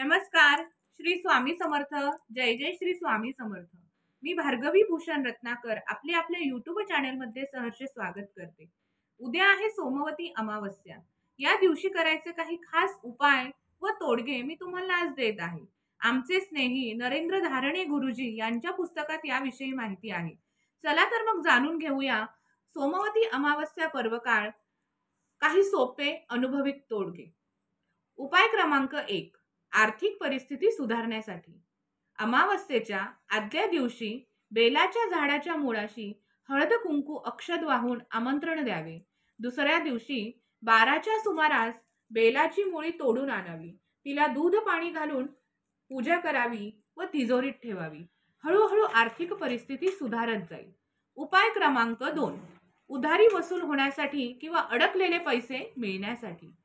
नमस्कार. श्री स्वामी समर्थ. जय जय श्री स्वामी समर्थ. मी भार्गवी भूषण रत्नाकर आपल्या YouTube चॅनलमध्ये सहर्ष स्वागत करते. उद्या आहे सोमवती अमावस्या. या दिवशी करायचे काही खास उपाय व तोडगे मी तुम्हाला आज देत आहे. आमचे स्नेही नरेंद्र धारणे गुरुजी यांच्या पुस्तकात याविषयी माहिती आहे. चला तर मग जाणून घेऊया सोमवती अमावस्या पर्वकाळ काही सोपे अनुभविक तोडगे. उपाय क्रमांक 1. आर्थिक परिस्थिती सुधारण्यासाठी अमावस्येच्या आदल्या दिवशी बेलाच्या झाडाच्या मुळाशी हळद कुंकू अक्षत वाहून आमंत्रण द्यावे. दुसऱ्या दिवशी 12च्या सुमारास बेलाची मुळी तोडून आणावी, तिला दूध पाणी घालून पूजा करावी व तिजोरीत ठेवावी. हळूहळू आर्थिक परिस्थिती सुधारत जाईल. उपाय क्रमांक 2. उधारी वसूल होण्यासाठी किंवा अडकलेले पैसे मिळण्यासाठी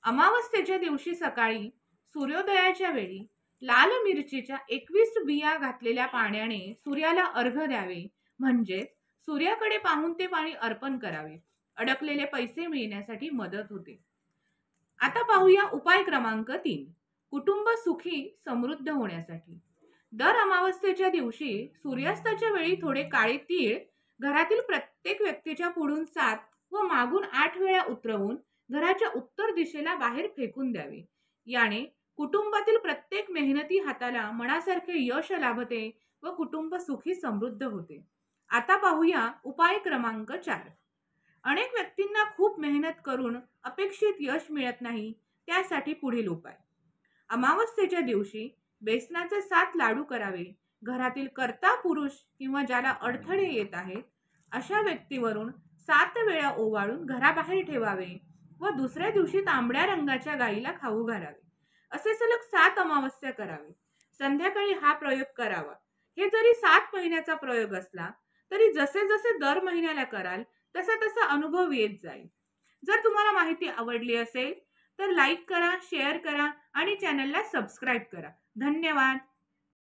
अमावस्येच्या दिवशी सकाळी सूर्योदयाच्या वेळी लाल मिरचीच्या 21 बिया घातलेल्या पाण्याने सूर्याला अर्घ्य द्यावे, म्हणजे सूर्याकडे पाहून ते पाणी अर्पण करावे. अडकलेले पैसे मिळण्यासाठी मदत होते. आता पाहूया उपाय क्रमांक 3. कुटुंब सुखी समृद्ध होण्यासाठी दर अमावस्येच्या दिवशी सूर्यास्ताच्या वेळी थोडे काळे तीळ घरातील प्रत्येक व्यक्तीच्या पुढून 7 व मागून 8 वेळा उतरवून घराच्या उत्तर दिशेला बाहेर फेकून द्यावे. याने कुटुंबातील प्रत्येक मेहनती हाताला मनासारखे यश लाभते व कुटुंब सुखी समृद्ध होते. आता पाहूया उपाय क्रमांक 4. अनेक व्यक्तींना खूप मेहनत करून अपेक्षित यश मिळत नाही. त्यासाठी पुढील उपाय. अमावस्येच्या दिवशी बेसनाचे 7 लाडू करावे. घरातील कर्ता पुरुष किंवा ज्याला अडथळे येत आहेत अशा व्यक्तीवरून 7 वेळा ओवाळून घराबाहेर ठेवावे व दुसऱ्या दिवशी तांबड्या रंगाच्या गाईला खाऊ घालावे. असे सलग 7 अमावस्या करावे. संध्याकाळी हा प्रयोग करावा. हे जरी 7 महिन्याचा प्रयोग असला तरी जसे जसे दर महिन्याला कराल तसा तसा अनुभव येत जाईल. जर तुम्हाला माहिती आवडली असेल तर लाईक करा, शेअर करा आणि चॅनलला सबस्क्राईब करा. धन्यवाद.